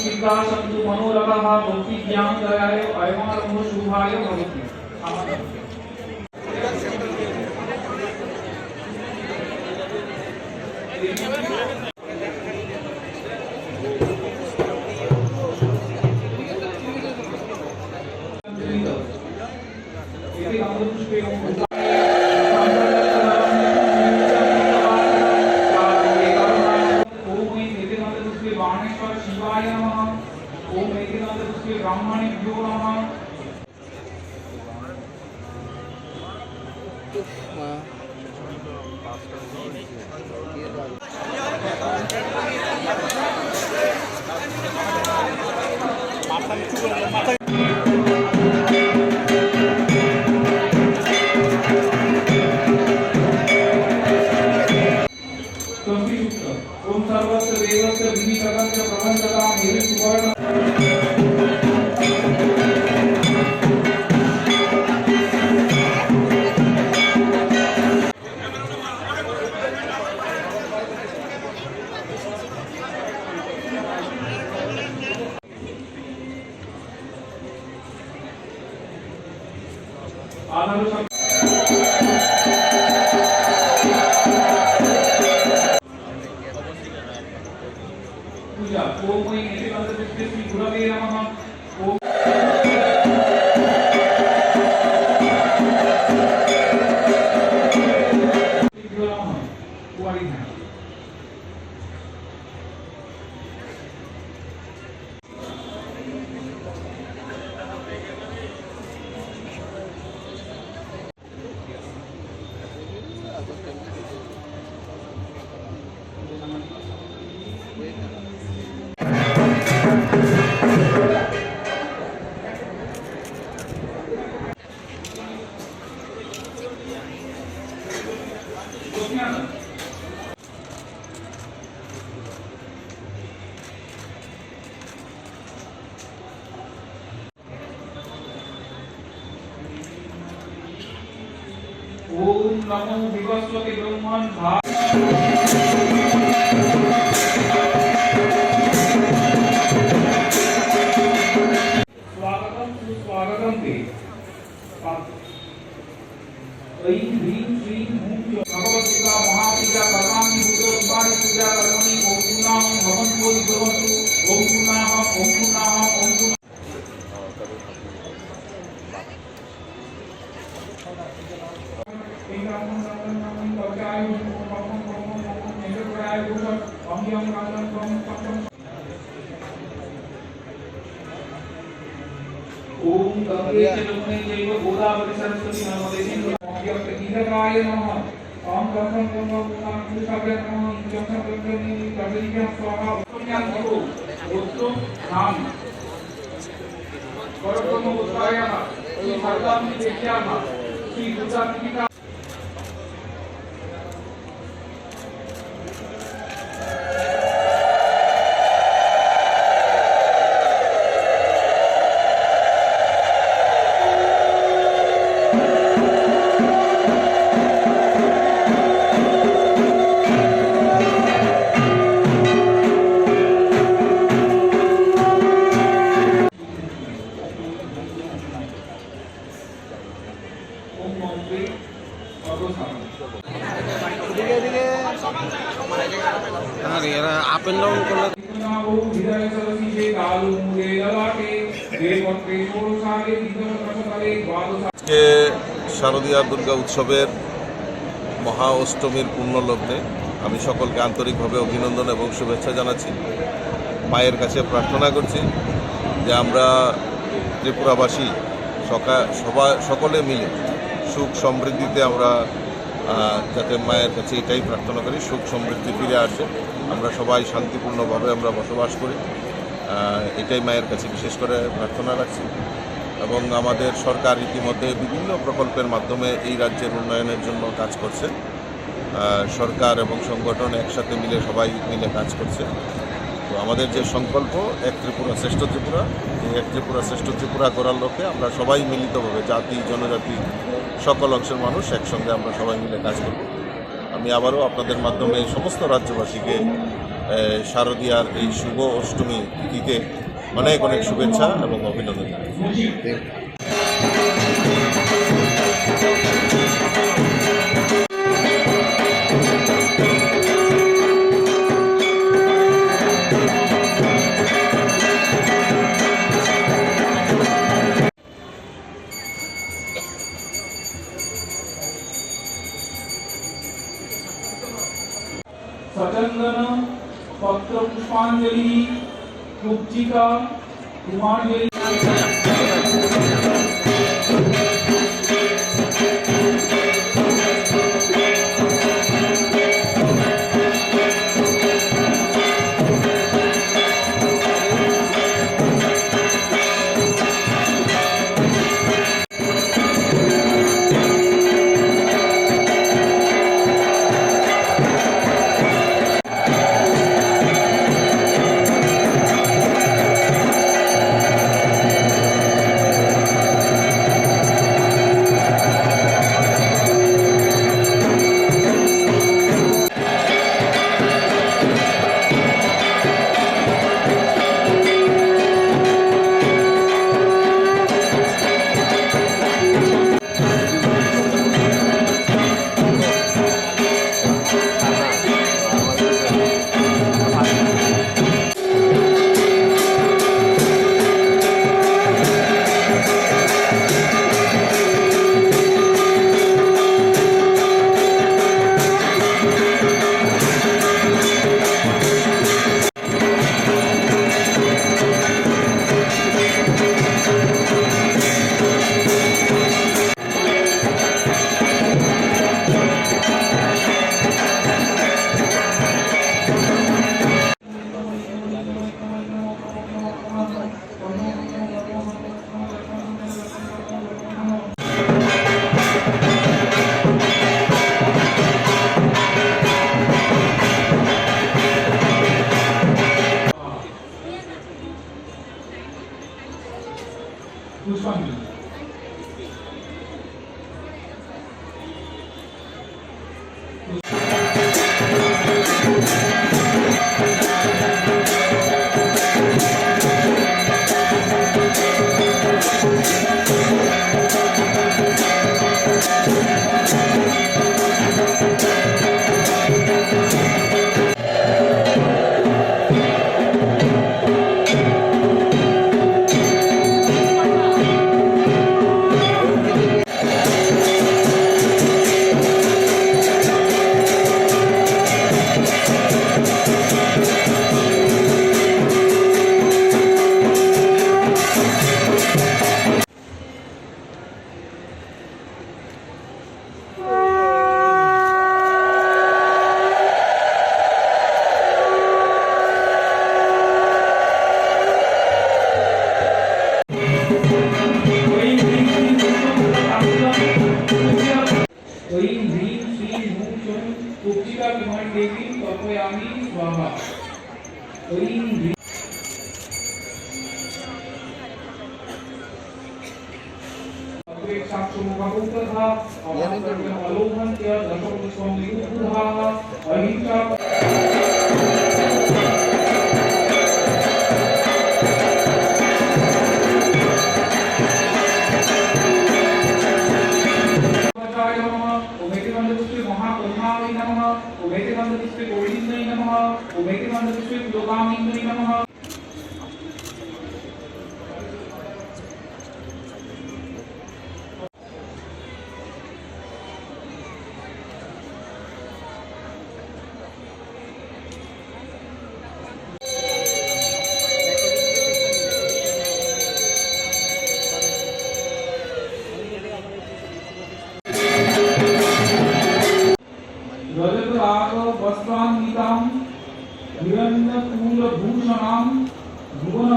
सिद्धासन्तु मनोरथः भक्ति ज्ञान दयाय अयमारम्भ शुभाय भवति। शिवाय नमः। ओम ऐक्यनाथ ब्राह्मणेभ्यो नमः। ओम सर्वस्य देवस्य विनितकस्य प्रबंधता मेरे सुवर्ण आधार पूजा ओम ऐक्यनाथ श्री गुरवे नमः। ओम कुआरी है ओम नमो विवस्वते ब्रह्मन् स्वागतम सुस्वागतम ते ऐं ह्रीं श्रीं हूं भगवद्गीता महापूजा कर्माणि भूतोत्पादि पूजा कर्मणि ओम पूर्णाहं भवन्तु भवन्तु ओम पूर्णाहं ओम पूर्णाहं ओम पूर्णाहं ओम गंगे जमुने चैव गोदावरी सरस्वती नर्मदे सिंधु कीलकाय नमः। ओम गंगं गंगं पुरुषाभ्यां नमः। जंसं गंगनि कदलीभ्यां स्वाहा। उत्तम्यां भवो उत्तम नाम परब्रह्म उत्तरायः श्री सर्वात्मनि देव्याः श्री दुर्गात्मिका आप एंड डाउन कर আজকে শারদীয়া দুর্গা উৎসবের মহা অষ্টমীর পুণ্যলগ্নে আমি সকলকে আন্তরিকভাবে অভিনন্দন এবং শুভেচ্ছা জানাচ্ছি। মায়ের কাছে প্রার্থনা করছি যে আমরা ত্রিপুরাবাসী সকলে মিলে সুখ সমৃদ্ধিতে আমরা যাতে মায়ের কাছে এটাই প্রার্থনা করি, সুখ সমৃদ্ধি ফিরে আসে, আমরা সবাই শান্তিপূর্ণভাবে আমরা বসবাস করি। এটাই মায়ের কাছে বিশেষ করে প্রার্থনা রাখছি। এবং আমাদের সরকার ইতিমধ্যে বিভিন্ন প্রকল্পের মাধ্যমে এই রাজ্যের উন্নয়নের জন্য কাজ করছে। সরকার এবং সংগঠন একসাথে মিলে সবাই মিলে কাজ করছে। তো আমাদের যে সংকল্প এক ত্রিপুরা শ্রেষ্ঠ ত্রিপুরা, এই এক ত্রিপুরা শ্রেষ্ঠ ত্রিপুরা করার লক্ষ্যে আমরা সবাই মিলিতভাবে জাতি জনজাতি সকল অংশের মানুষ একসঙ্গে আমরা সবাই মিলে কাজ করব। আমি আবারও আপনাদের মাধ্যমে সমস্ত রাজ্যবাসীকে শারদীয়ার এই শুভ অষ্টমী তিথিতে অনেক অনেক শুভেচ্ছা এবং অভিনন্দন জানাই। सचंदन पत्र पुष्पांजलि कुब्जिका कुमारजलि पुष्पांजलि कुब्जिका कुमार देवी तर्पयामि स्वाहा। वस्त्रान्वितां हिरण्यपूर्णभूषणां भुवन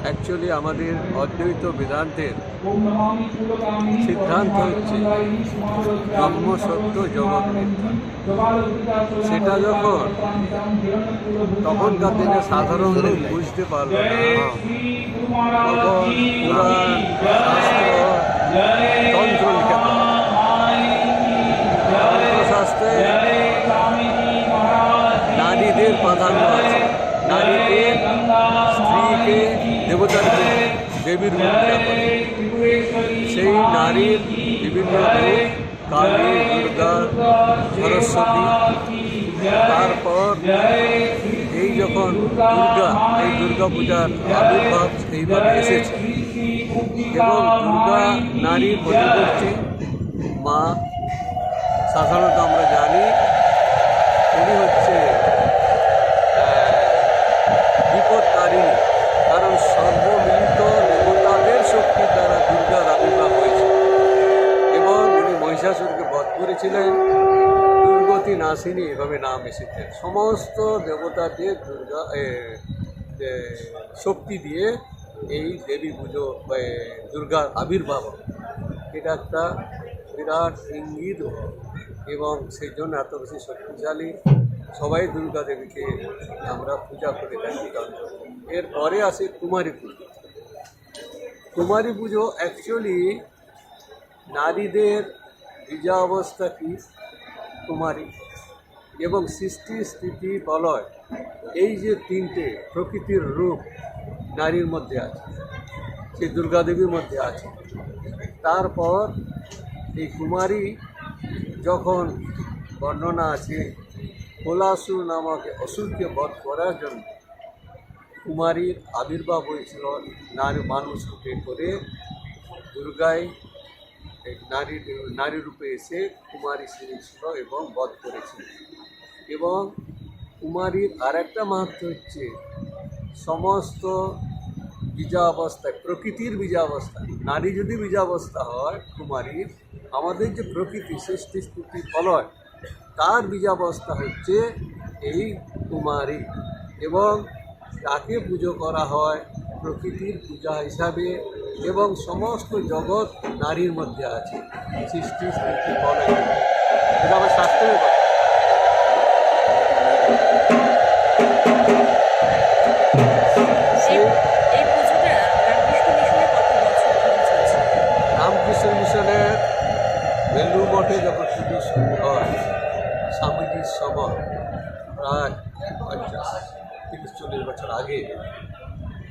অ্যাকচুয়ালি আমাদের অদ্বৈত বেদান্তের ওম নমামি ফুলকামি সিদ্ধান্ত হচ্ছে ব্রহ্ম সত্য জগৎ মিথ্যা। সেটা যখন তখনকার দিনে সাধারণ লোক বুঝতে পারল না, তখন পুরাণ শাস্ত্র তন্ত্র লিখে তন্ত্রশাস্ত্রে নারীদের প্রাধান্য আছে। নারীকে, স্ত্রীকে দেবতার দেবীর পূজা করে। সেই নারীর বিভিন্ন রূপ কালী, দুর্গা, সরস্বতী। তারপর এই যখন এই দুর্গা পূজার আবির্ভাব এইভাবে এসেছে এবং দুর্গা নারীর প্রতিমূর্তি মা। সাধারণত আমরা জানি উনি হচ্ছে বিপদকারিণী, কারণ সর্বমিলিত দেবতাদের শক্তির দ্বারা দুর্গার আবির্ভাব হয়েছে এবং উনি মহিষাসুরকে বধ করেছিলেন। দুর্গতি নাসিনী এভাবে নাম এসেছে। সমস্ত দেবতাদের শক্তি দিয়ে এই দেবী পুজো দুর্গার আবির্ভাব, এটা একটা বিরাট ইঙ্গিত এবং সেই জন্য এত বেশি শক্তিশালী। সবাই দুর্গা দেবীকে আমরা পূজা করে থাকি। এরপরে আসে কুমারী পুজো। কুমারী পুজো অ্যাকচুয়ালি নারীদের বীজা অবস্থা কি কুমারী এবং সৃষ্টি, স্থিতি, প্রলয়, এই যে তিনটে প্রকৃতির রূপ নারীর মধ্যে আছে, সেই দুর্গা দেবীর মধ্যে আছে। তারপর এই কুমারী যখন বর্ণনা আছে কোলাসুর নামক অসুরকে বধ করার জন্য কুমারীর আবির্ভাব হয়েছিল। নারী মানুষকে করে দুর্গায় নারী রূপে এসে কুমারী সেরেছিল এবং বধ করেছিল। এবং কুমারীর আর একটা মাহাত্ম্য হচ্ছে সমস্ত বীজাবস্থায়, প্রকৃতির বীজাবস্থা, নারী যদি বীজাবস্থা হয় কুমারীর, আমাদের যে প্রকৃতি সৃষ্টি, স্থিতি, প্রলয়, তার বীজাবস্থা হচ্ছে এই কুমারী এবং তাকে পুজো করা হয় প্রকৃতির পূজা হিসাবে। এবং সমস্ত জগৎ নারীর মধ্যে আছে, সৃষ্টি, স্থিতি, প্রলয়। এটা আমার শাস্ত্রের কথা। রামকৃষ্ণ মিশনের বেলুর মঠে যখন পুজো শুরু হয় স্বামীজির সময়, প্রায় 30-40 বছর আগে,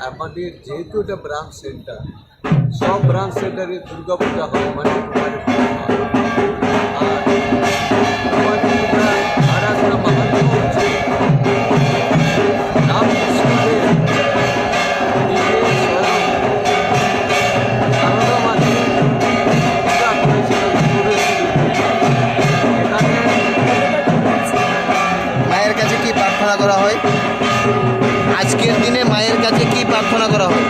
আমাদের যেহেতু এটা ব্রাঞ্চ সেন্টার, সব ব্রাঞ্চ সেন্টারে দুর্গা পূজা হয়, মানে কুমারী পূজা হয়। আর কুমারী পূজার আর একটা মাহাত্ম্য হচ্ছে রামকৃষ্ণদেব নিজে সারদা মাঝি পূজা করেছিলেন। এখানে মায়ের কাছে কি প্রার্থনা করা হয়? আজকের দিনে মায়ের কাছে কি প্রার্থনা করা হয়?